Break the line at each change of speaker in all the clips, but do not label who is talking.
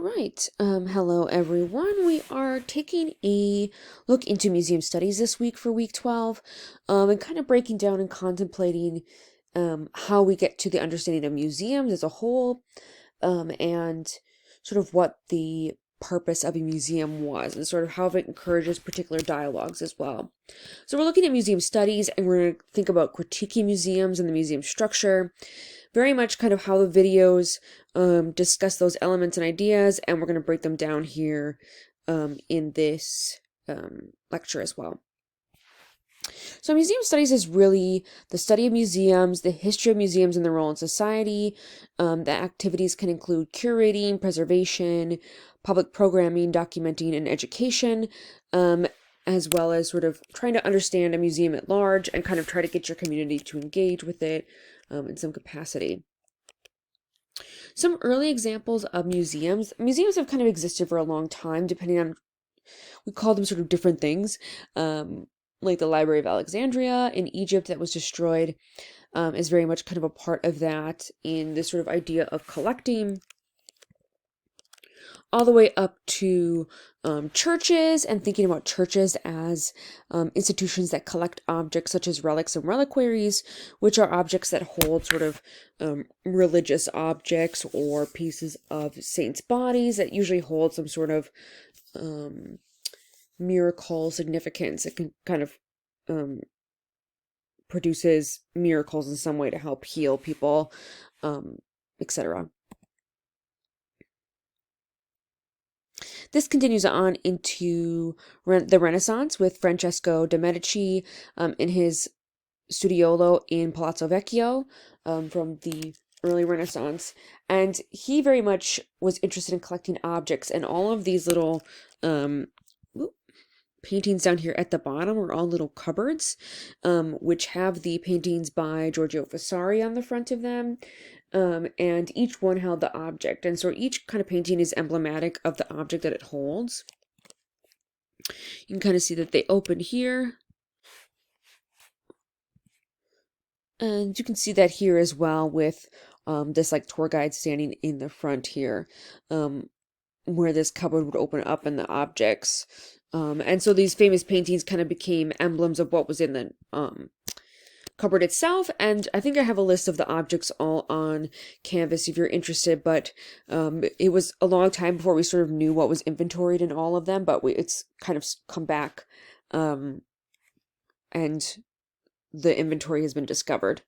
right. Hello everyone. We are taking a look into museum studies this week for week 12, and kind of breaking down and contemplating how we get to the understanding of museums as a whole, and sort of what the purpose of a museum was, and sort of how it encourages particular dialogues as well. So we're looking at museum studies, and we're going to think about critiquing museums and the museum structure, very much kind of how the videos discuss those elements and ideas, and we're going to break them down here in this lecture as well. So museum studies is really the study of museums, the history of museums and their role in society. The activities can include curating, preservation, public programming, documenting, and education, as well as sort of trying to understand a museum at large and kind of try to get your community to engage with it in some capacity. Some early examples of museums. Museums have kind of existed for a long time, depending on, we call them sort of different things. Like the Library of Alexandria in Egypt that was destroyed is very much kind of a part of that in this sort of idea of collecting, all the way up to churches and thinking about churches as institutions that collect objects such as relics and reliquaries, which are objects that hold sort of religious objects or pieces of saints' bodies that usually hold some sort of miracle significance. It can kind of produces miracles in some way to help heal people, etc. This continues on into the Renaissance with Francesco De Medici in his studiolo in Palazzo Vecchio from the early Renaissance. And he very much was interested in collecting objects, and all of these little paintings down here at the bottom are all little cupboards, which have the paintings by Giorgio Vasari on the front of them. And each one held the object. And so each kind of painting is emblematic of the object that it holds. You can kind of see that they open here. And you can see that here as well with this like tour guide standing in the front here, where this cupboard would open up and the objects. And so these famous paintings kind of became emblems of what was in the cupboard itself. And I think I have a list of the objects all on Canvas if you're interested, but it was a long time before we sort of knew what was inventoried in all of them, but it's kind of come back, and the inventory has been discovered.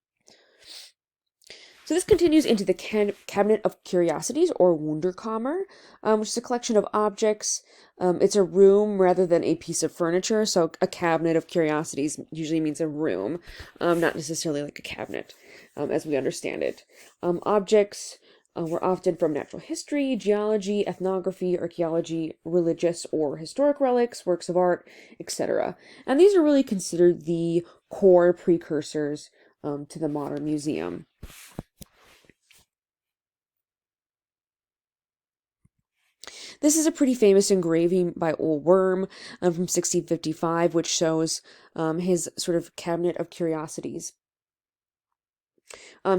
So this continues into the Cabinet of Curiosities, or Wunderkammer, which is a collection of objects. It's a room rather than a piece of furniture. So a cabinet of curiosities usually means a room, not necessarily like a cabinet, as we understand it. Objects were often from natural history, geology, ethnography, archaeology, religious or historic relics, works of art, etc. And these are really considered the core precursors to the modern museum. This is a pretty famous engraving by Old Worm from 1655, which shows his sort of cabinet of curiosities.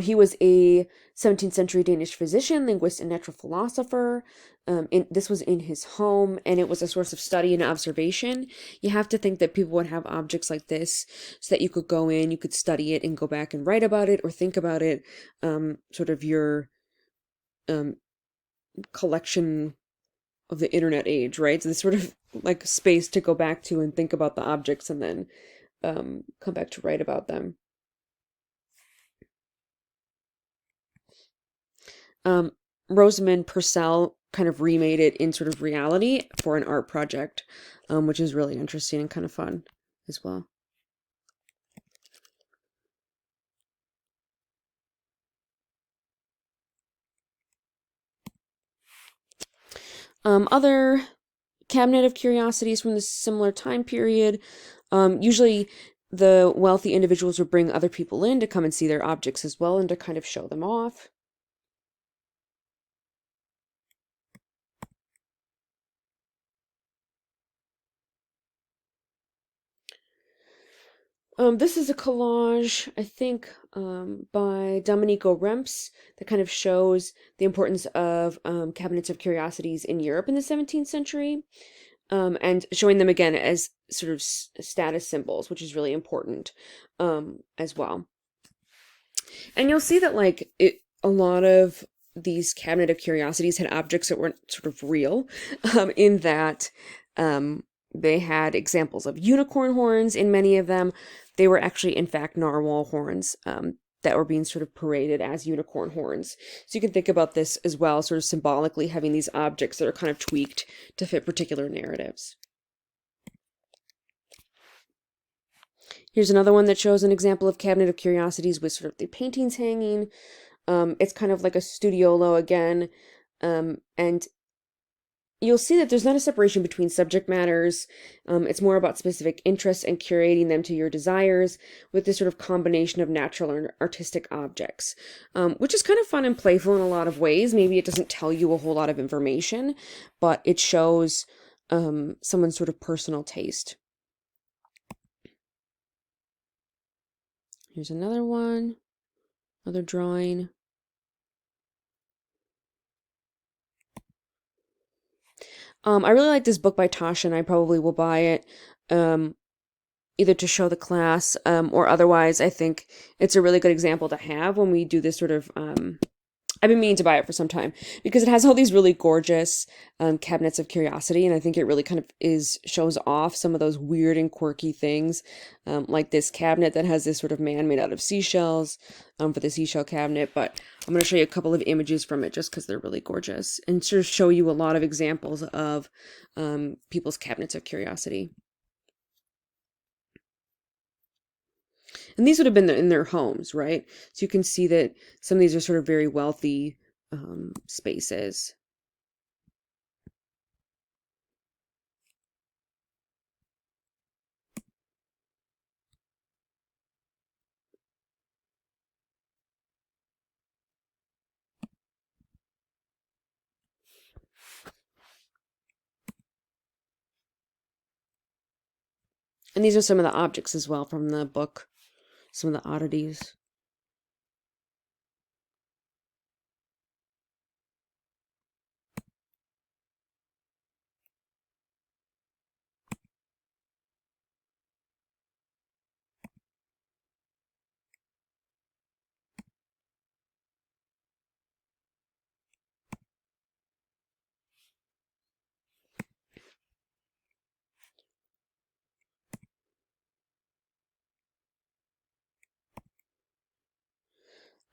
He was a 17th century Danish physician, linguist, and natural philosopher. This was in his home, and it was a source of study and observation. You have to think that people would have objects like this so that you could go in, you could study it, and go back and write about it or think about it, sort of your collection of the internet age, right? So this sort of like space to go back to and think about the objects and then come back to write about them. Rosamund Purcell kind of remade it in sort of reality for an art project, which is really interesting and kind of fun as well. Other cabinet of curiosities from this similar time period. Usually the wealthy individuals would bring other people in to come and see their objects as well and to kind of show them off. This is a collage, I think, by Domenico Remps that kind of shows the importance of cabinets of curiosities in Europe in the 17th century, and showing them again as sort of status symbols, which is really important as well. And you'll see that a lot of these cabinet of curiosities had objects that weren't sort of real, in that they had examples of unicorn horns in many of them. They were actually, in fact, narwhal horns that were being sort of paraded as unicorn horns. So you can think about this as well, sort of symbolically having these objects that are kind of tweaked to fit particular narratives. Here's another one that shows an example of cabinet of curiosities with sort of the paintings hanging. It's kind of like a studiolo again, and you'll see that there's not a separation between subject matters. It's more about specific interests and curating them to your desires with this sort of combination of natural and artistic objects, which is kind of fun and playful in a lot of ways. Maybe it doesn't tell you a whole lot of information, but it shows someone's sort of personal taste. Here's another one, another drawing. I really like this book by Tasha, and I probably will buy it, either to show the class, or otherwise. I think it's a really good example to have when we do this sort of, I've been meaning to buy it for some time because it has all these really gorgeous cabinets of curiosity, and I think it really kind of shows off some of those weird and quirky things, like this cabinet that has this sort of man made out of seashells, for the seashell cabinet. But I'm going to show you a couple of images from it just because they're really gorgeous, and sort of show you a lot of examples of people's cabinets of curiosity. And these would have been in their homes, right? So you can see that some of these are sort of very wealthy spaces. And these are some of the objects as well from the book, some of the oddities.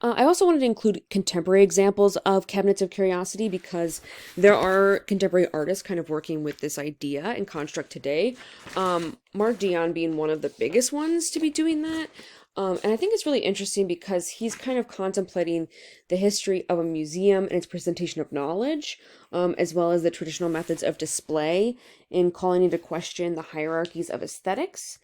I also wanted to include contemporary examples of cabinets of curiosity because there are contemporary artists kind of working with this idea and construct today. Mark Dion being one of the biggest ones to be doing that. And I think it's really interesting because he's kind of contemplating the history of a museum and its presentation of knowledge, as well as the traditional methods of display, in calling into question the hierarchies of aesthetics.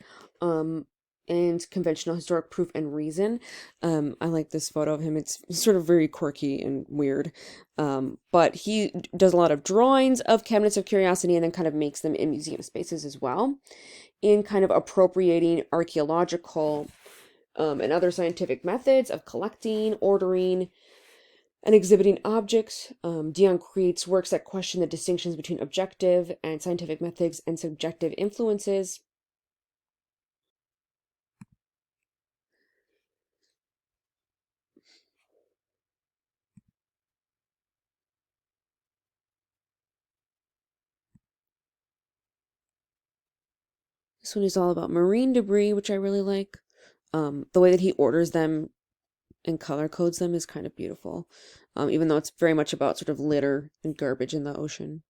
And conventional historic proof and reason. I like this photo of him. It's sort of very quirky and weird. But he does a lot of drawings of cabinets of curiosity and then kind of makes them in museum spaces as well, in kind of appropriating archaeological and other scientific methods of collecting, ordering, and exhibiting objects. Dion creates works that question the distinctions between objective and scientific methods and subjective influences. This one is all about marine debris, which I really like. The way that he orders them and color codes them is kind of beautiful, even though it's very much about sort of litter and garbage in the ocean.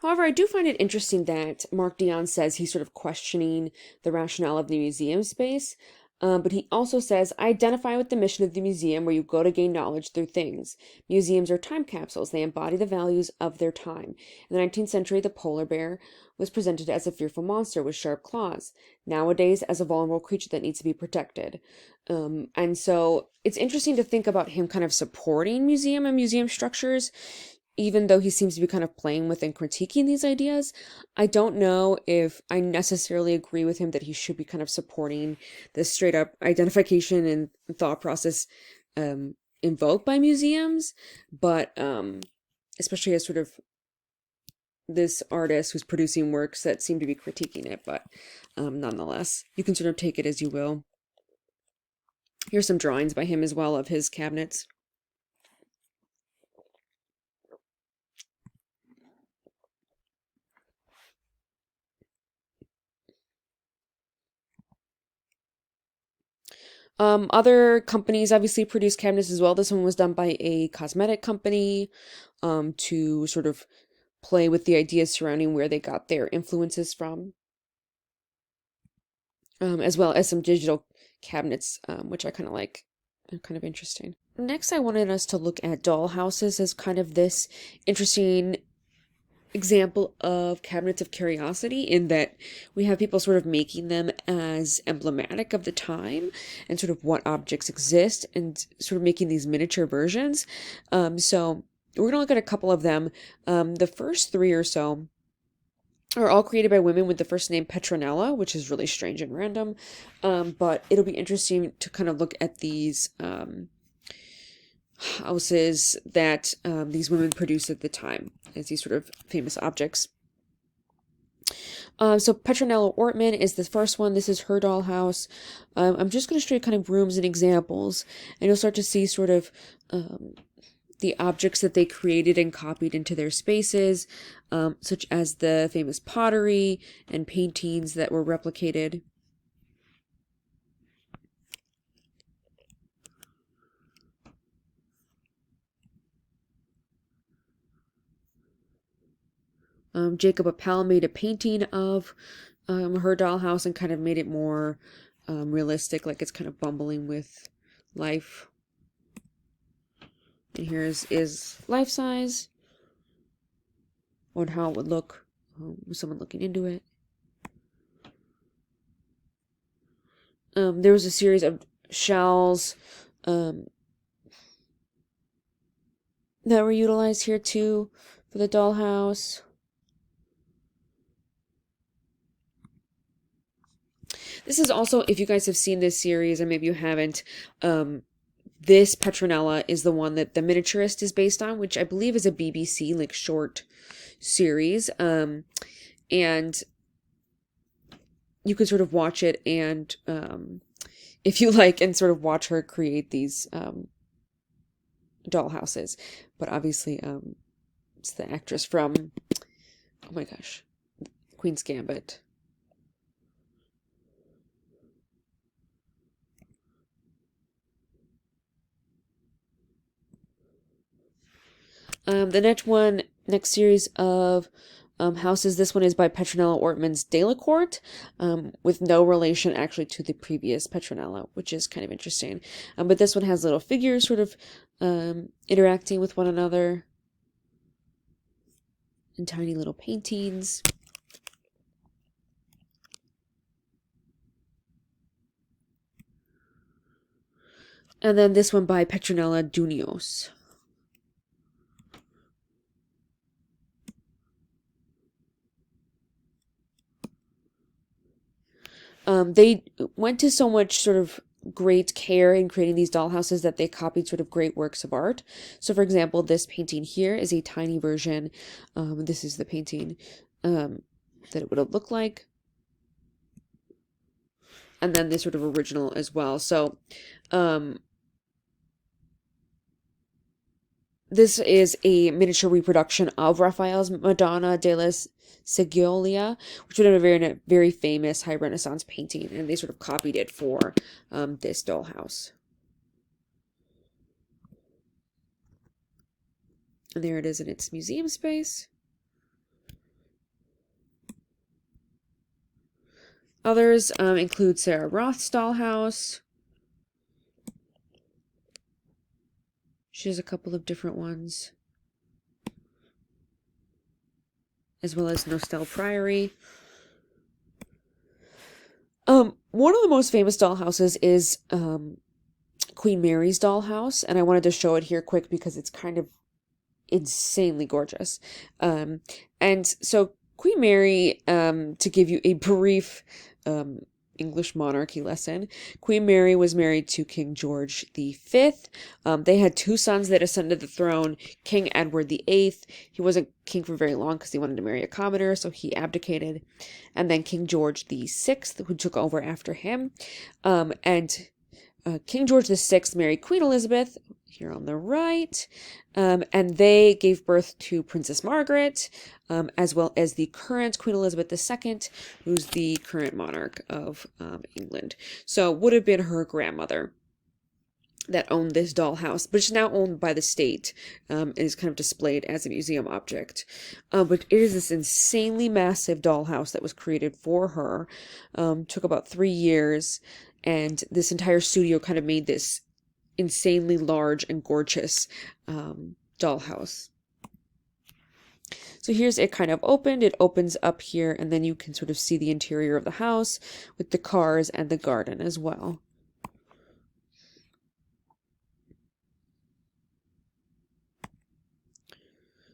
However, I do find it interesting that Mark Dion says he's sort of questioning the rationale of the museum space. But he also says, I identify with the mission of the museum where you go to gain knowledge through things. Museums are time capsules. They embody the values of their time. In the 19th century, the polar bear was presented as a fearful monster with sharp claws. Nowadays, as a vulnerable creature that needs to be protected. And so it's interesting to think about him kind of supporting museum and museum structures, even though he seems to be kind of playing with and critiquing these ideas. I don't know if I necessarily agree with him that he should be kind of supporting the straight up identification and thought process invoked by museums, but especially as sort of this artist who's producing works that seem to be critiquing it, but nonetheless, you can sort of take it as you will. Here's some drawings by him as well of his cabinets. Other companies obviously produce cabinets as well. This one was done by a cosmetic company to sort of play with the ideas surrounding where they got their influences from, as well as some digital cabinets, which I kind of like. They're kind of interesting. Next, I wanted us to look at dollhouses as kind of this interesting example of cabinets of curiosity, in that we have people sort of making them as emblematic of the time and sort of what objects exist, and sort of making these miniature versions. So we're gonna look at a couple of them. The first three or so are all created by women with the first name Petronella, which is really strange and random. But it'll be interesting to kind of look at these houses that these women produced at the time as these sort of famous objects. So Petronella Ortman is the first one. This is her dollhouse. I'm just going to show you kind of rooms and examples, and you'll start to see sort of the objects that they created and copied into their spaces, such as the famous pottery and paintings that were replicated. Jacob Appel made a painting of her dollhouse and kind of made it more realistic, like it's kind of bumbling with life. And here's is life size, or how it would look with someone looking into it. There was a series of shells that were utilized here too for the dollhouse. This is also, if you guys have seen this series, and maybe you haven't, this Petronella is the one that The Miniaturist is based on, which I believe is a BBC like short series. And you can sort of watch it, and if you like, and sort of watch her create these dollhouses. But obviously, it's the actress from, oh my gosh, Queen's Gambit. The next series of houses, this one is by Petronella Ortman's Delacourt, with no relation actually to the previous Petronella, which is kind of interesting. But this one has little figures sort of interacting with one another, and tiny little paintings. And then this one by Petronella Dunios. They went to so much sort of great care in creating these dollhouses that they copied sort of great works of art. So, for example, this painting here is a tiny version. This is the painting that it would have looked like. And then this sort of original as well. So, this is a miniature reproduction of Raphael's Madonna della Sigioria, which would have been a very famous High Renaissance painting, and they sort of copied it for this dollhouse. And there it is in its museum space. Others include Sarah Roth's dollhouse. She has a couple of different ones, as well as Nostell Priory. One of the most famous dollhouses is Queen Mary's dollhouse, and I wanted to show it here quick because it's kind of insanely gorgeous. And so Queen Mary, to give you a brief English monarchy lesson, Queen Mary was married to King George V. They had two sons that ascended the throne. King Edward VIII, he wasn't king for very long because he wanted to marry a commoner, so he abdicated. And then King George VI, who took over after him. King George VI married Queen Elizabeth, here on the right, and they gave birth to Princess Margaret, as well as the current Queen Elizabeth II, who's the current monarch of England. So would have been her grandmother that owned this dollhouse, but it's now owned by the state, and is kind of displayed as a museum object. But it is this insanely massive dollhouse that was created for her. Took about 3 years, and this entire studio kind of made this insanely large and gorgeous dollhouse. So here's it kind of opened. It opens up here, and then you can sort of see the interior of the house with the cars and the garden as well.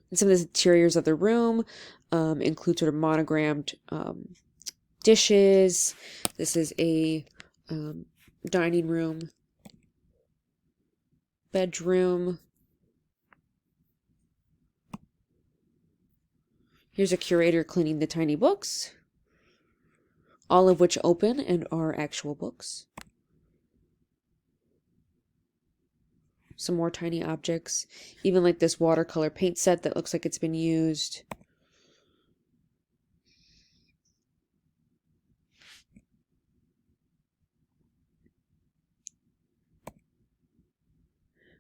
And some of the interiors of the room include sort of monogrammed dishes. This is a dining room, bedroom. Here's a curator cleaning the tiny books, all of which open and are actual books. Some more tiny objects, even like this watercolor paint set that looks like it's been used.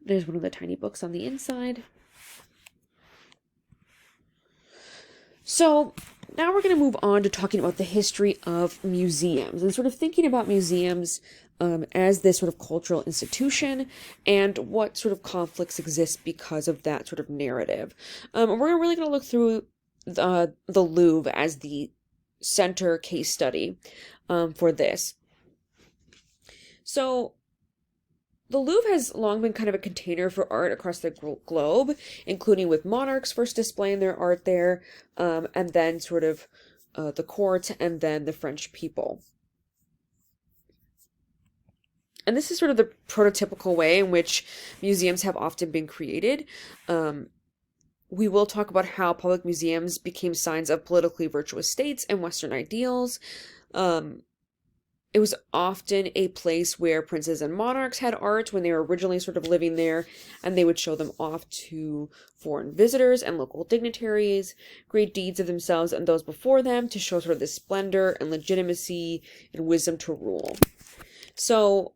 There's one of the tiny books on the inside. So now we're going to move on to talking about the history of museums and sort of thinking about museums as this sort of cultural institution and what sort of conflicts exist because of that sort of narrative. We're really going to look through the Louvre as the center case study for this. So the Louvre has long been kind of a container for art across the globe, including with monarchs first displaying their art there, and then sort of the court, and then the French people. And this is sort of the prototypical way in which museums have often been created. We will talk about how public museums became signs of politically virtuous states and Western ideals. It was often a place where princes and monarchs had art when they were originally sort of living there, and they would show them off to foreign visitors and local dignitaries, great deeds of themselves and those before them, to show sort of the splendor and legitimacy and wisdom to rule. So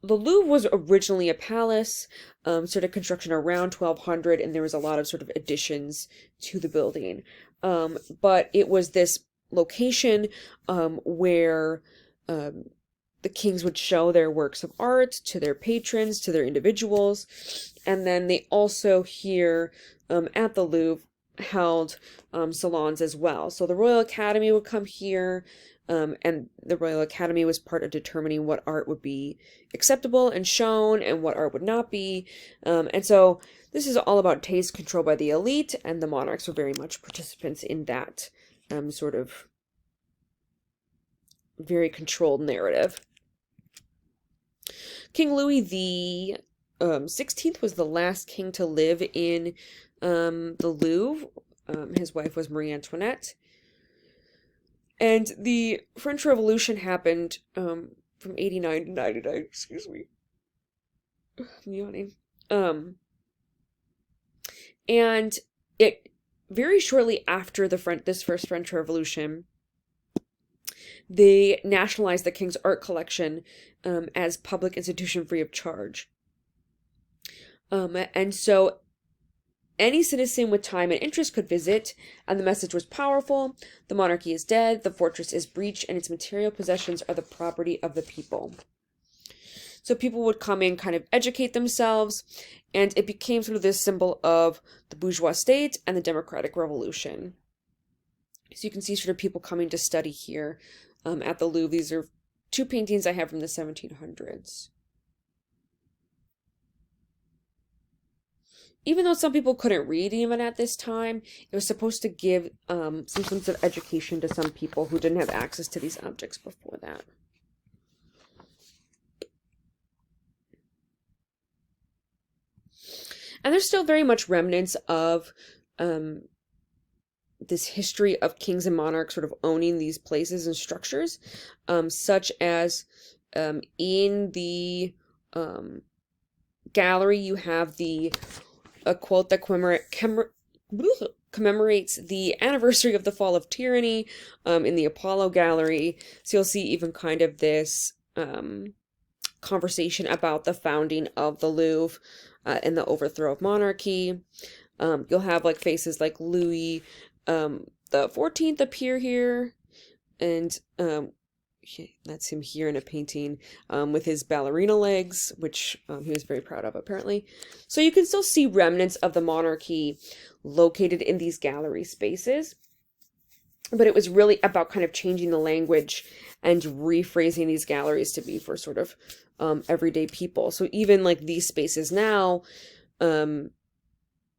the Louvre was originally a palace, sort of construction around 1200, and there was a lot of sort of additions to the building. But it was this location where the kings would show their works of art to their patrons, to their individuals, and then they also here at the Louvre held salons as well. So the Royal Academy would come here, and the Royal Academy was part of determining what art would be acceptable and shown and what art would not be. And so this is all about taste controlled by the elite, and the monarchs were very much participants in that sort of very controlled narrative. King Louis the 16th was the last king to live in the Louvre. His wife was Marie Antoinette. And the French Revolution happened from 89 to 99, excuse me. I'm yawning. And it very shortly after this first French Revolution, they nationalized the king's art collection as public institution free of charge. And so any citizen with time and interest could visit, and the message was powerful. The monarchy is dead, the fortress is breached, and its material possessions are the property of the people. So people would come in, kind of educate themselves, and it became sort of this symbol of the bourgeois state and the democratic revolution. So you can see sort of people coming to study here at the Louvre. These are two paintings I have from the 1700s. Even though some people couldn't read even at this time, it was supposed to give some sense of education to some people who didn't have access to these objects before that. And there's still very much remnants of this history of kings and monarchs sort of owning these places and structures, such as in the gallery you have a quote that commemorates the anniversary of the fall of tyranny in the Apollo Gallery. So you'll see even kind of this conversation about the founding of the Louvre and the overthrow of monarchy. You'll have like faces like Louis the 14th appear here, and that's him here in a painting with his ballerina legs, which he was very proud of apparently. So you can still see remnants of the monarchy located in these gallery spaces, but it was really about kind of changing the language and rephrasing these galleries to be for sort of everyday people. So even like these spaces now,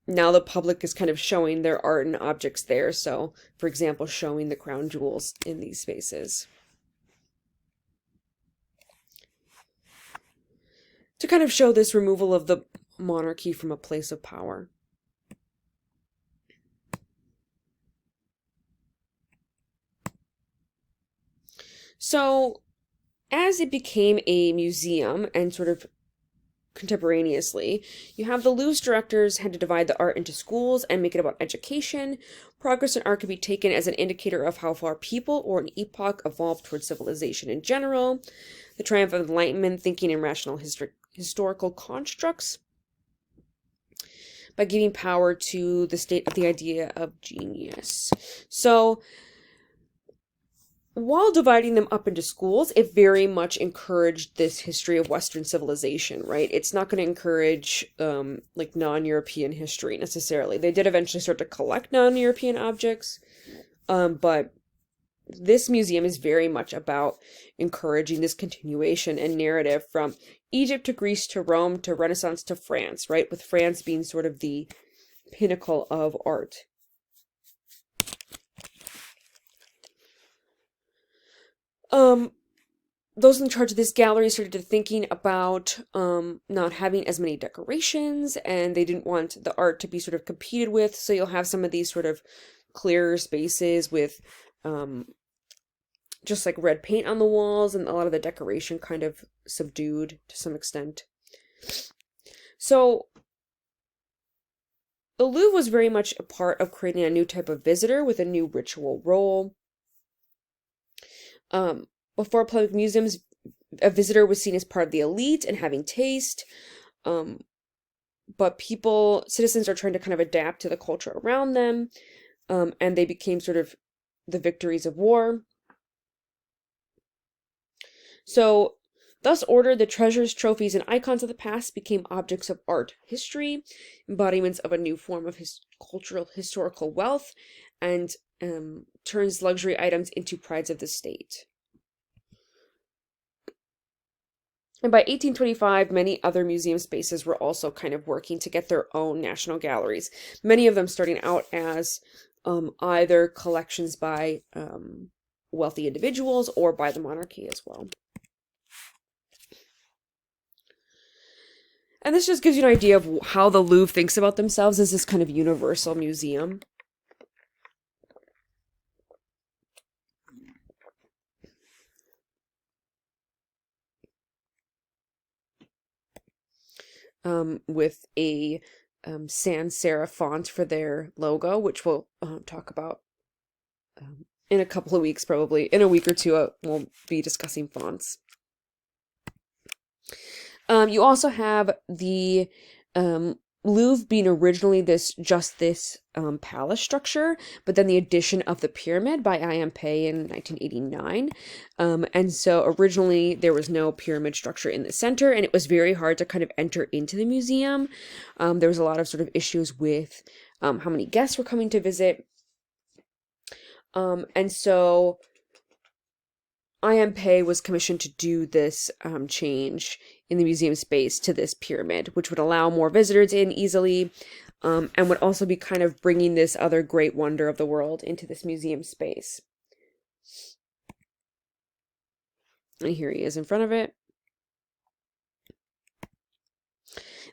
now the public is kind of showing their art and objects there. So, for example, showing the crown jewels in these spaces, to kind of show this removal of the monarchy from a place of power. So, as it became a museum and sort of contemporaneously, you have the Louvre's directors had to divide the art into schools and make it about education. Progress in art could be taken as an indicator of how far people or an epoch evolved towards civilization in general. The triumph of Enlightenment thinking in rational historical constructs by giving power to the state of the idea of genius. So, while dividing them up into schools, it very much encouraged this history of Western civilization, right? It's not going to encourage like non-European history necessarily. They did eventually start to collect non-European objects, but this museum is very much about encouraging this continuation and narrative from Egypt to Greece to Rome to Renaissance to France, right? With France being sort of the pinnacle of art. Those in charge of this gallery started thinking about not having as many decorations, and they didn't want the art to be sort of competed with. So you'll have some of these sort of clearer spaces with just like red paint on the walls, and a lot of the decoration kind of subdued to some extent. So the Louvre was very much a part of creating a new type of visitor with a new ritual role. Before public museums, a visitor was seen as part of the elite and having taste. But citizens are trying to kind of adapt to the culture around them. And they became sort of the victories of war. So, thus ordered, the treasures, trophies, and icons of the past became objects of art history, embodiments of a new form of cultural historical wealth, and turns luxury items into prides of the state. And by 1825, many other museum spaces were also kind of working to get their own national galleries, many of them starting out as either collections by wealthy individuals or by the monarchy as well. And this just gives you an idea of how the Louvre thinks about themselves as this kind of universal museum. With a sans serif font for their logo, which we'll talk about in a couple of weeks, probably. In a week or two, we'll be discussing fonts. You also have the Louvre being originally this palace structure, but then the addition of the pyramid by I.M. Pei in 1989. And so originally there was no pyramid structure in the center, and it was very hard to kind of enter into the museum. There was a lot of sort of issues with how many guests were coming to visit. And so I.M. Pei was commissioned to do this change in the museum space to this pyramid, which would allow more visitors in easily, and would also be kind of bringing this other great wonder of the world into this museum space. And here he is in front of it.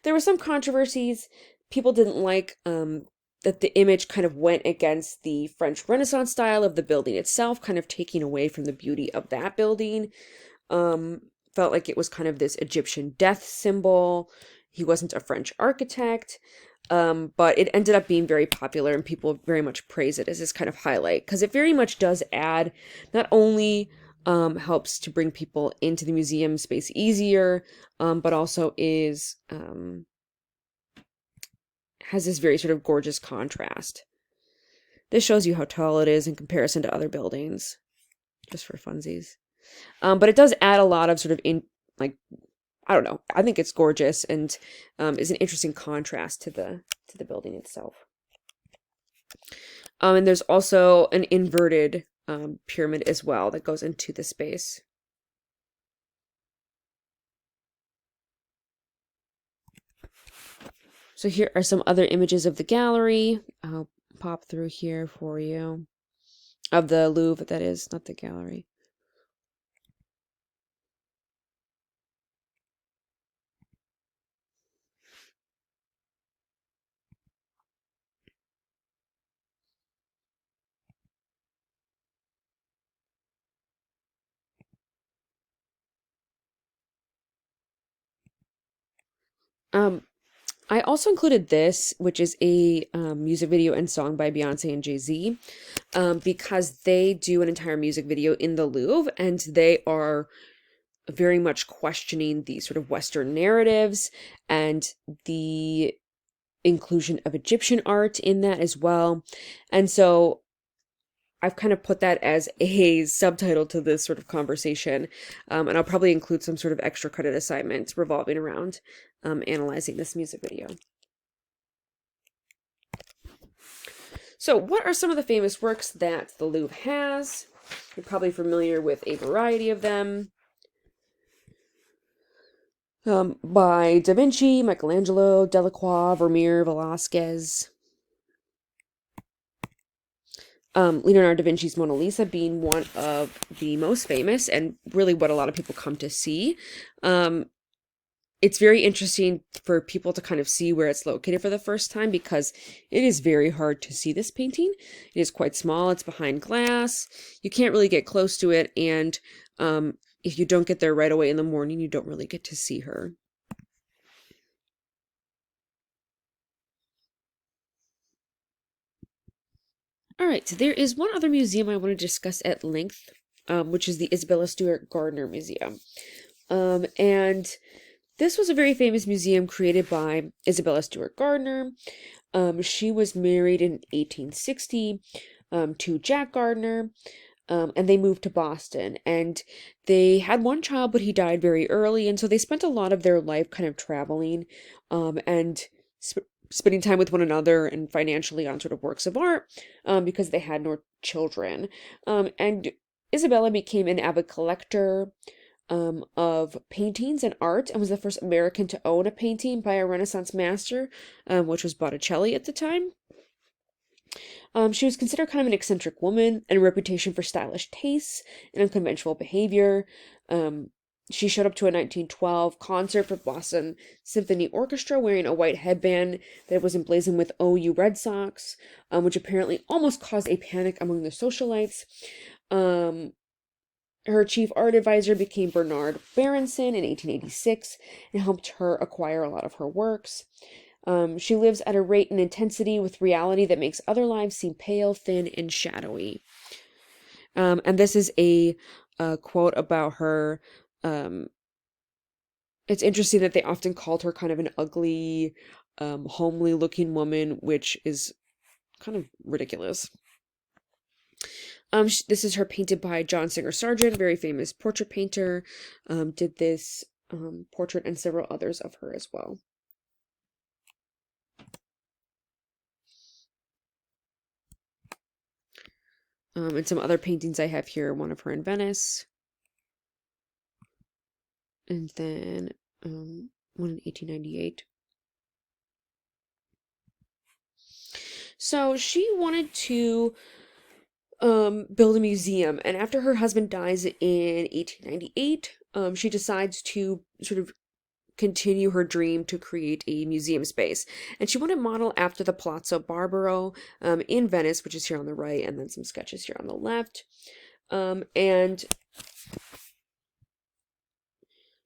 There were some controversies. People didn't like that the image kind of went against the French Renaissance style of the building itself, kind of taking away from the beauty of that building. Felt like it was kind of this Egyptian death symbol. He wasn't a French architect, but it ended up being very popular, and people very much praise it as this kind of highlight, because it very much does add, not only helps to bring people into the museum space easier, but also is has this very sort of gorgeous contrast. This shows you how tall it is in comparison to other buildings, just for funsies. But it does add a lot of sort of I don't know. I think it's gorgeous, and is an interesting contrast to the building itself. And there's also an inverted pyramid as well that goes into the space. So here are some other images of the gallery. I'll pop through here for you. Of the Louvre, that is, not the gallery. I also included this, which is a music video and song by Beyonce and Jay-Z, because they do an entire music video in the Louvre, and they are very much questioning the sort of Western narratives and the inclusion of Egyptian art in that as well. And so I've kind of put that as a subtitle to this sort of conversation, and I'll probably include some sort of extra credit assignments revolving around analyzing this music video. So what are some of the famous works that the Louvre has? You're probably familiar with a variety of them. By Da Vinci, Michelangelo, Delacroix, Vermeer, Velázquez. Leonardo da Vinci's Mona Lisa being one of the most famous, and really what a lot of people come to see. It's very interesting for people to kind of see where it's located for the first time, because it is very hard to see this painting. It is quite small. It's behind glass. You can't really get close to it, and if you don't get there right away in the morning, you don't really get to see her. All right, so there is one other museum I want to discuss at length, which is the Isabella Stewart Gardner Museum. And this was a very famous museum created by Isabella Stewart Gardner. She was married in 1860 to Jack Gardner, and they moved to Boston. And they had one child, but he died very early, and so they spent a lot of their life kind of traveling and spending time with one another and financially on sort of works of art, because they had no children. And Isabella became an avid collector of paintings and art, and was the first American to own a painting by a Renaissance master, which was Botticelli at the time. She was considered kind of an eccentric woman, and a reputation for stylish tastes and unconventional behavior. She showed up to a 1912 concert for Boston Symphony Orchestra wearing a white headband that was emblazoned with OU Red Sox, which apparently almost caused a panic among the socialites. Her chief art advisor became Bernard Berenson in 1886 and helped her acquire a lot of her works. She lives at a rate and intensity with reality that makes other lives seem pale, thin, and shadowy. And this is a quote about her. It's interesting that they often called her kind of an ugly homely looking woman, which is kind of ridiculous. This is her painted by John Singer Sargent, very famous portrait painter. Did this portrait and several others of her as well. And some other paintings I have here, one of her in Venice. And then one in 1898. So she wanted to build a museum, and after her husband dies in 1898, she decides to sort of continue her dream to create a museum space. And she wanted to model after the Palazzo Barbaro in Venice, which is here on the right, and then some sketches here on the left. And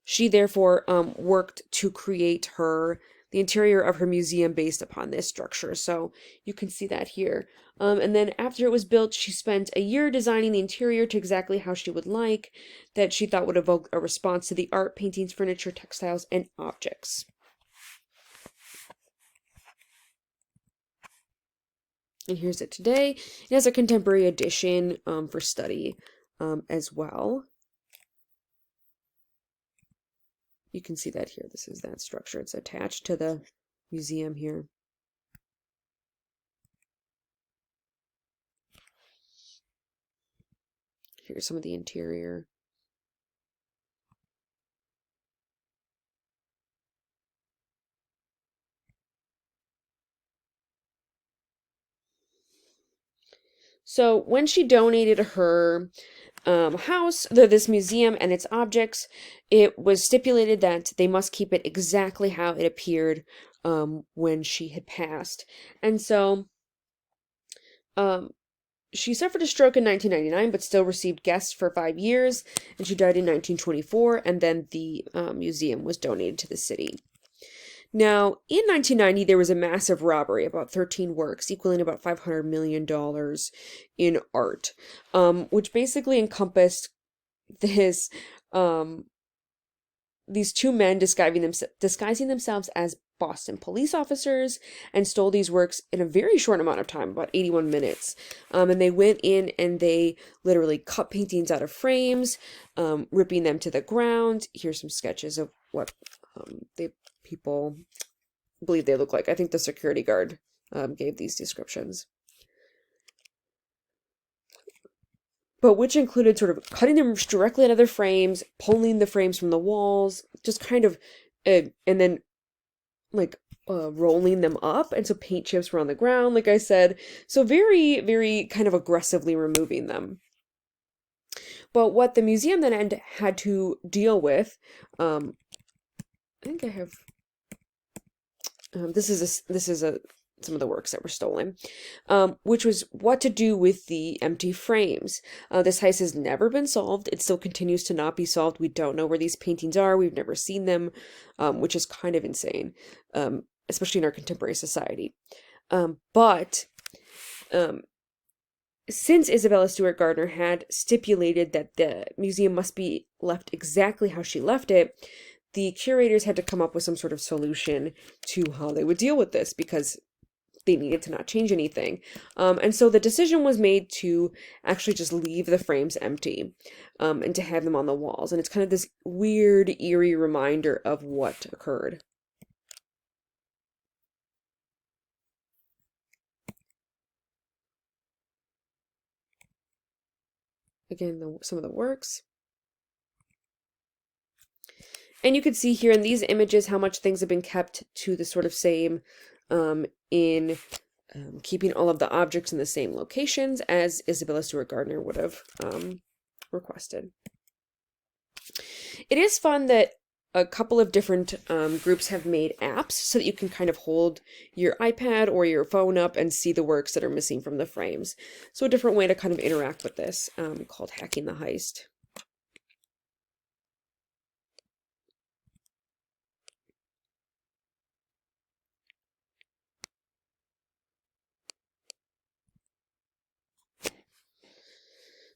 she therefore worked to create the interior of her museum based upon this structure. So you can see that here. And then after it was built, she spent a year designing the interior to exactly how she would like, that she thought would evoke a response to the art, paintings, furniture, textiles, and objects. And here's it today. It has a contemporary edition for study as well. You can see that here. This is that structure. It's attached to the museum here. Here's some of the interior. So when she donated her house, this museum and its objects, it was stipulated that they must keep it exactly how it appeared when she had passed. And so she suffered a stroke in 1999, but still received guests for 5 years, and she died in 1924, and then the museum was donated to the city. Now, in 1990, there was a massive robbery, about 13 works, equaling about $500 million in art, which basically encompassed this, these two men disguising themselves as Boston police officers and stole these works in a very short amount of time, about 81 minutes. And they went in and they literally cut paintings out of frames, ripping them to the ground. Here's some sketches of what people believe they look like. I think the security guard gave these descriptions. But which included sort of cutting them directly out of their frames, pulling the frames from the walls, just kind of, and then like rolling them up, and so paint chips were on the ground, like I said. So very, very kind of aggressively removing them. But what the museum then had to deal with, I think I have. This is some of the works that were stolen, which was what to do with the empty frames. This heist has never been solved. It still continues to not be solved. We don't know where these paintings are. We've never seen them, which is kind of insane, especially in our contemporary society. But since Isabella Stewart Gardner had stipulated that the museum must be left exactly how she left it, the curators had to come up with some sort of solution to how they would deal with this, because they needed to not change anything. And so the decision was made to actually just leave the frames empty, and to have them on the walls. And it's kind of this weird, eerie reminder of what occurred. Again, some of the works. And you can see here in these images how much things have been kept to the sort of same, in keeping all of the objects in the same locations as Isabella Stewart Gardner would have requested. It is fun that a couple of different groups have made apps so that you can kind of hold your iPad or your phone up and see the works that are missing from the frames. So a different way to kind of interact with this, called Hacking the Heist.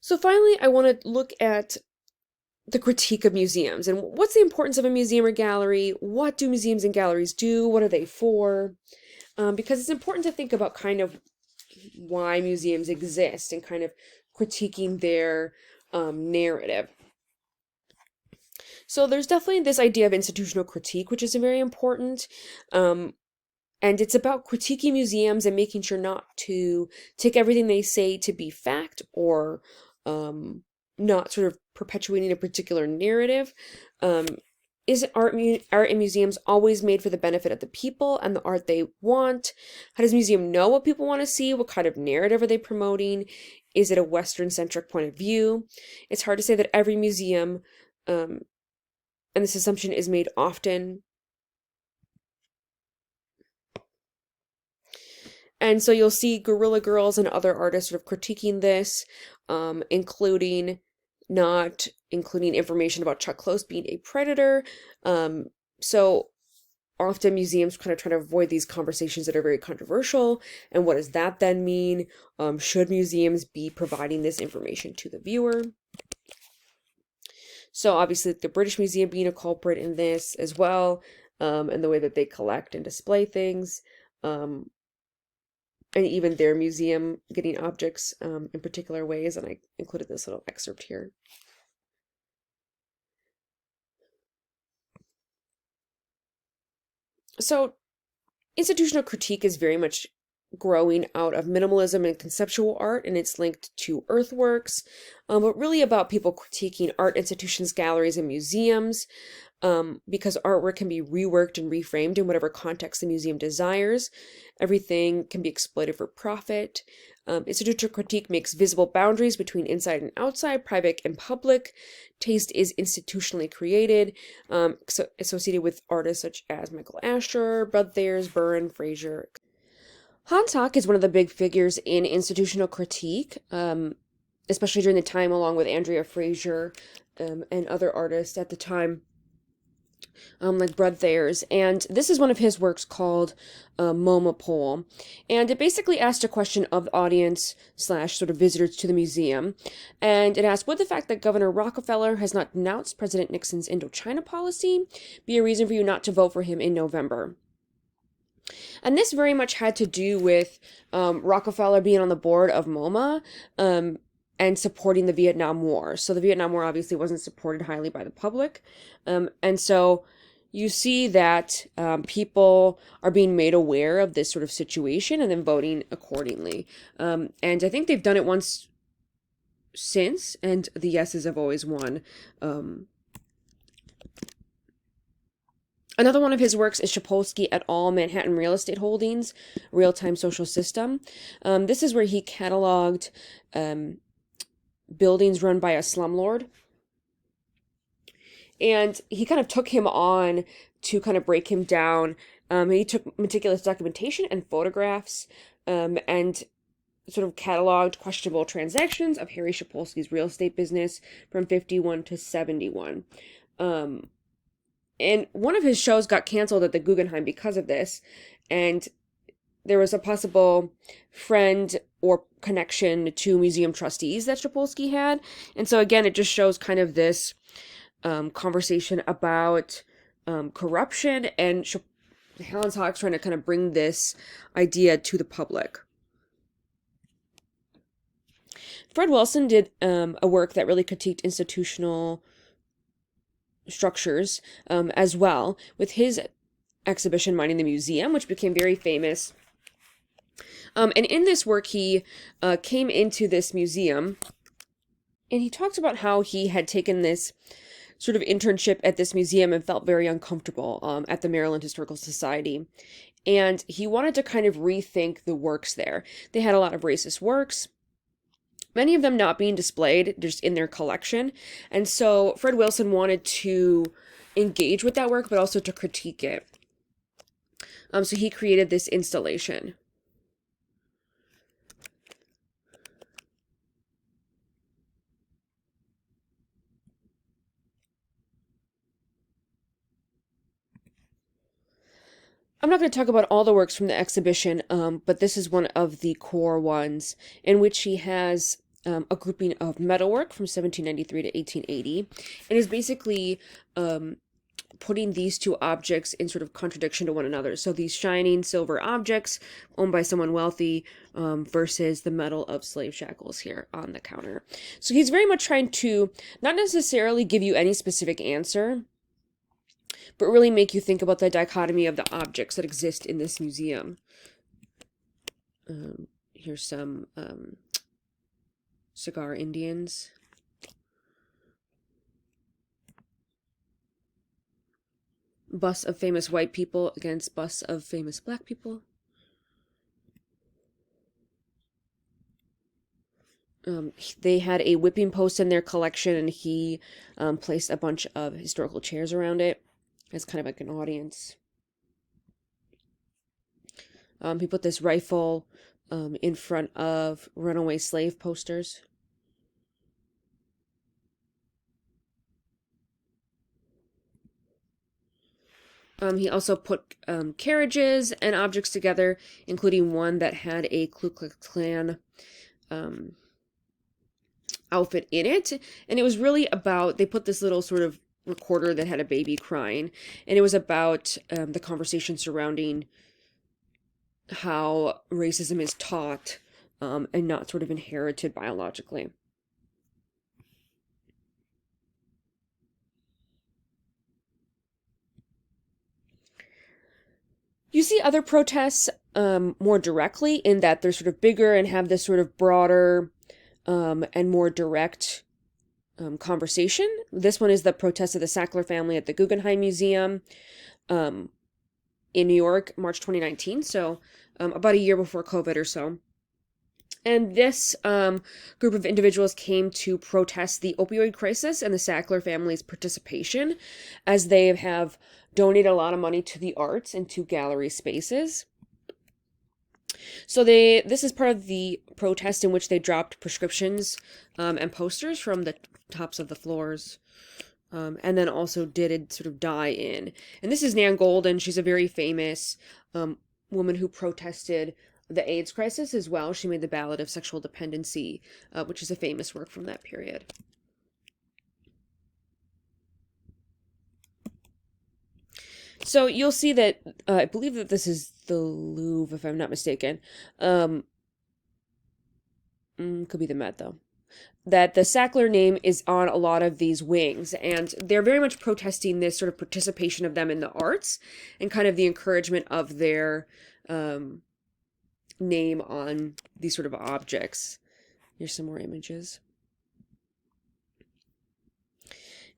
So finally, I want to look at the critique of museums and what's the importance of a museum or gallery? What do museums and galleries do? What are they for? Because it's important to think about kind of why museums exist and kind of critiquing their narrative. So there's definitely this idea of institutional critique, which is very important. And it's about critiquing museums and making sure not to take everything they say to be fact or not sort of perpetuating a particular narrative. Is art in museums always made for the benefit of the people and the art they want? How does a museum know what people want to see? What kind of narrative are they promoting? Is it a Western-centric point of view? It's hard to say that every museum, and this assumption is made often. And so you'll see Guerrilla Girls and other artists sort of critiquing this, including not including information about Chuck Close being a predator. So often museums kind of try to avoid these conversations that are very controversial. And what does that then mean? Should museums be providing this information to the viewer? So obviously the British Museum being a culprit in this as well, and the way that they collect and display things. And even their museum getting objects in particular ways, and I included this little excerpt here. So institutional critique is very much growing out of minimalism and conceptual art, and it's linked to earthworks, but really about people critiquing art institutions, galleries, and museums, because artwork can be reworked and reframed in whatever context the museum desires. Everything can be exploited for profit. Institutional critique makes visible boundaries between inside and outside, private and public. Taste is institutionally created, associated with artists such as Michael Asher, Bud Thayers, Burren, Fraser. Hans Hock is one of the big figures in institutional critique, especially during the time, along with Andrea Fraser and other artists at the time. Like Bud Thayers, and this is one of his works called MoMA Poll, and it basically asked a question of the audience / sort of visitors to the museum, and it asked, would the fact that Governor Rockefeller has not denounced President Nixon's Indochina policy be a reason for you not to vote for him in November? And this very much had to do with Rockefeller being on the board of MoMA, and supporting the Vietnam War. So the Vietnam War obviously wasn't supported highly by the public. And so you see that people are being made aware of this sort of situation and then voting accordingly. And I think they've done it once since, and the yeses have always won. Another one of his works is Sapolsky et al. Manhattan Real Estate Holdings, Real-Time Social System. This is where he cataloged buildings run by a slumlord. And he kind of took him on to kind of break him down. He took meticulous documentation and photographs and sort of cataloged questionable transactions of Harry Sapolsky's real estate business from 51 to 71. And one of his shows got canceled at the Guggenheim because of this. And there was a possible friend or connection to museum trustees that Sapolsky had. And so again, it just shows kind of this conversation about corruption, and Hans Hock's trying to kind of bring this idea to the public. Fred Wilson did a work that really critiqued institutional structures as well, with his exhibition Minding the Museum, which became very famous. And in this work, he came into this museum, and he talks about how he had taken this sort of internship at this museum and felt very uncomfortable at the Maryland Historical Society. And he wanted to kind of rethink the works there. They had a lot of racist works, many of them not being displayed just in their collection. And so Fred Wilson wanted to engage with that work, but also to critique it. So he created this installation. I'm not going to talk about all the works from the exhibition, but this is one of the core ones in which he has a grouping of metalwork from 1793 to 1880, and is basically putting these two objects in sort of contradiction to one another. So these shining silver objects owned by someone wealthy versus the metal of slave shackles here on the counter. So he's very much trying to not necessarily give you any specific answer, but really make you think about the dichotomy of the objects that exist in this museum. Here's some cigar Indians. Busts of famous white people against busts of famous black people. They had a whipping post in their collection, and he placed a bunch of historical chairs around it as kind of like an audience. He put this rifle in front of runaway slave posters. He also put carriages and objects together, including one that had a Ku Klux Klan outfit in it. And it was really about, they put this little sort of recorder that had a baby crying. And it was about the conversation surrounding how racism is taught and not sort of inherited biologically. You see other protests more directly in that they're sort of bigger and have this sort of broader and more direct conversation. This one is the protest of the Sackler family at the Guggenheim Museum in New York, March 2019, so about a year before COVID or so. And this group of individuals came to protest the opioid crisis and the Sackler family's participation, as they have donated a lot of money to the arts and to gallery spaces. So this is part of the protest in which they dropped prescriptions and posters from the tops of the floors. And then also did a sort of die-in. And this is Nan Goldin. She's a very famous woman who protested the AIDS crisis as well. She made the Ballad of Sexual Dependency, which is a famous work from that period. So you'll see that, I believe that this is the Louvre, if I'm not mistaken. Could be the Met, though. That the Sackler name is on a lot of these wings, and they're very much protesting this sort of participation of them in the arts and kind of the encouragement of their name on these sort of objects. Here's some more images.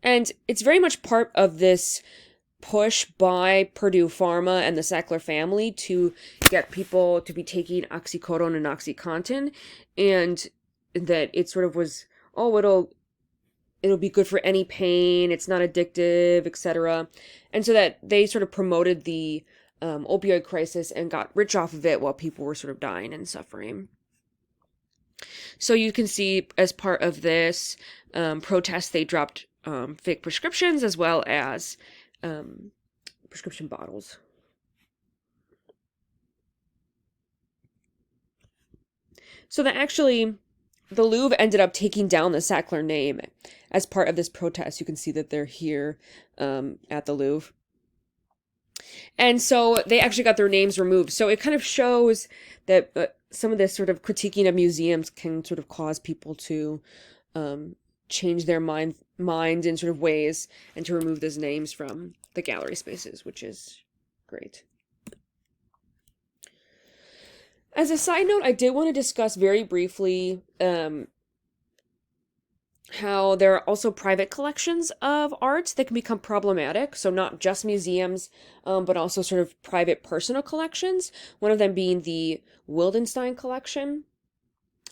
And it's very much part of this push by Purdue Pharma and the Sackler family to get people to be taking oxycodone and OxyContin, and that it sort of was, oh, it'll be good for any pain, it's not addictive, etc. And so that they sort of promoted the opioid crisis and got rich off of it while people were sort of dying and suffering. So you can see as part of this protest, they dropped fake prescriptions as well as prescription bottles. So that actually, the Louvre ended up taking down the Sackler name as part of this protest. You can see that they're here at the Louvre. And so they actually got their names removed. So it kind of shows that some of this sort of critiquing of museums can sort of cause people to change their mind in sort of ways and to remove those names from the gallery spaces, which is great. As a side note, I did want to discuss very briefly how there are also private collections of art that can become problematic. So not just museums, but also sort of private personal collections. One of them being the Wildenstein Collection.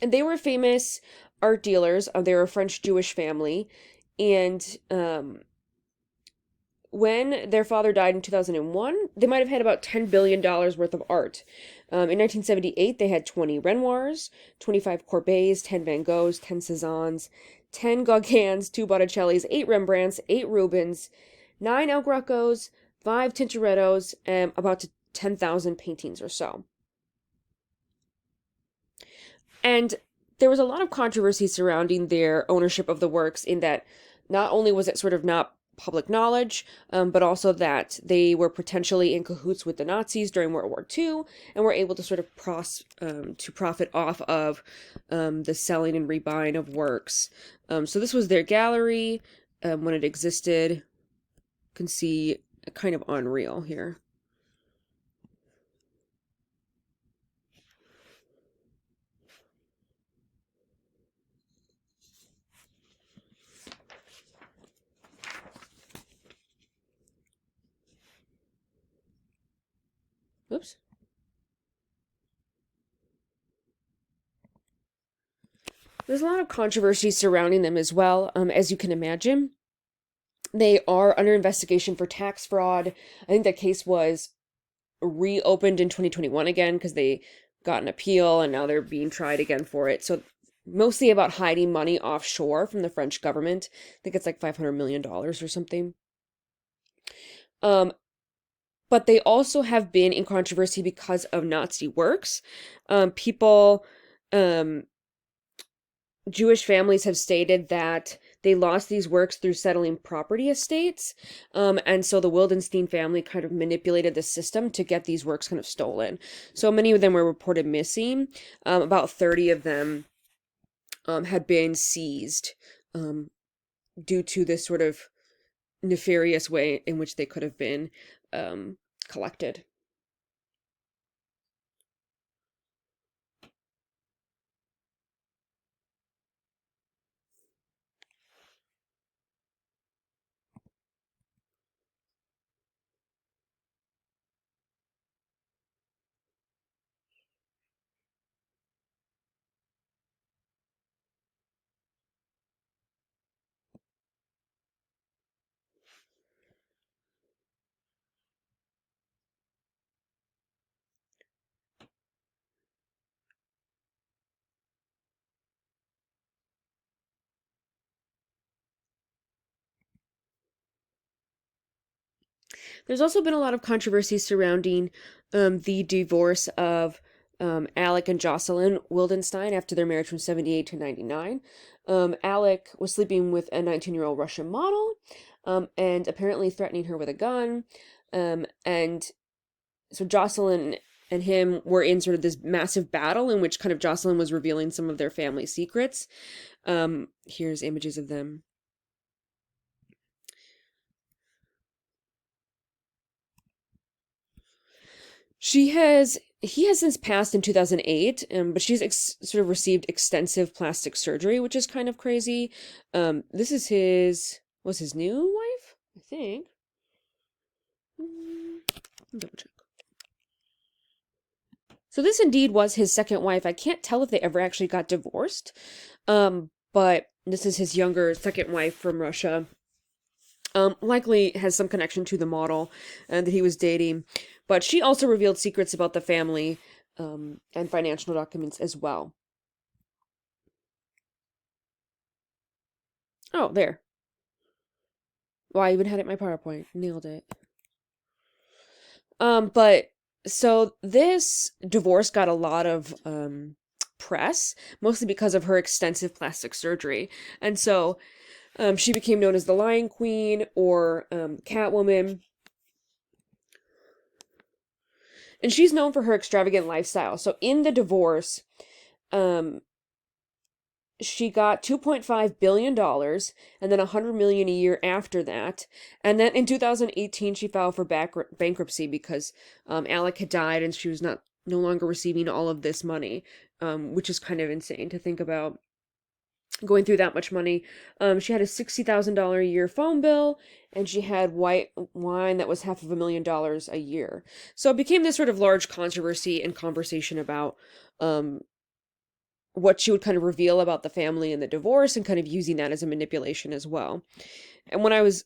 And they were famous art dealers. They were a French Jewish family. And when their father died in 2001, they might have had about $10 billion worth of art. In 1978, they had 20 Renoirs, 25 Courbets, 10 Van Goghs, 10 Cézannes, 10 Gauguins, 2 Botticellis, 8 Rembrandts, 8 Rubens, 9 El Greccos, 5 Tintorettos, and about 10,000 paintings or so. And there was a lot of controversy surrounding their ownership of the works, in that not only was it sort of not public knowledge, but also that they were potentially in cahoots with the Nazis during World War II, and were able to sort of to profit off of the selling and rebuying of works. So this was their gallery when it existed. You can see kind of unreal here. Oops. There's a lot of controversy surrounding them as well, as you can imagine. They are under investigation for tax fraud. I think that case was reopened in 2021 again because they got an appeal and now they're being tried again for it. So mostly about hiding money offshore from the French government. I think it's like $500 million or something. But they also have been in controversy because of Nazi works. People, Jewish families have stated that they lost these works through settling property estates. And so the Wildenstein family kind of manipulated the system to get these works kind of stolen. So many of them were reported missing. About 30 of them had been seized due to this sort of nefarious way in which they could have been collected. There's also been a lot of controversy surrounding the divorce of Alec and Jocelyn Wildenstein after their marriage from 78 to 99. Alec was sleeping with a 19-year-old Russian model and apparently threatening her with a gun. And so Jocelyn and him were in sort of this massive battle in which kind of Jocelyn was revealing some of their family secrets. Here's images of them. He has since passed in 2008, but she's sort of received extensive plastic surgery, which is kind of crazy. This is his new wife, I think. Double check. So this indeed was his second wife. I can't tell if they ever actually got divorced, but this is his younger second wife from Russia. Likely has some connection to the model that he was dating. But she also revealed secrets about the family and financial documents as well. Oh, there. Well, I even had it in my PowerPoint. Nailed it. But so this divorce got a lot of press, mostly because of her extensive plastic surgery. And so she became known as the Lion Queen or Catwoman. And she's known for her extravagant lifestyle. So in the divorce, she got $2.5 billion and then $100 million a year after that. And then in 2018, she filed for bankruptcy because Alec had died and she was no longer receiving all of this money, which is kind of insane to think about. Going through that much money. She had a $60,000 a year phone bill, and she had white wine that was $500,000 a year. So it became this sort of large controversy and conversation about what she would kind of reveal about the family and the divorce, and kind of using that as a manipulation as well. And when I was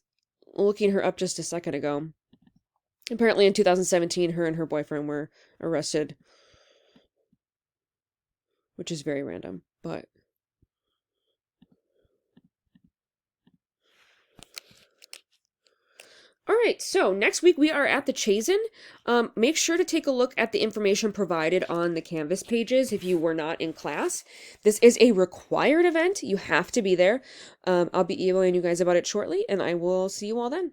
looking her up just a second ago, apparently in 2017, her and her boyfriend were arrested, which is very random, but... All right, so next week we are at the Chazen. Make sure to take a look at the information provided on the Canvas pages if you were not in class. This is a required event. You have to be there. I'll be emailing you guys about it shortly, and I will see you all then.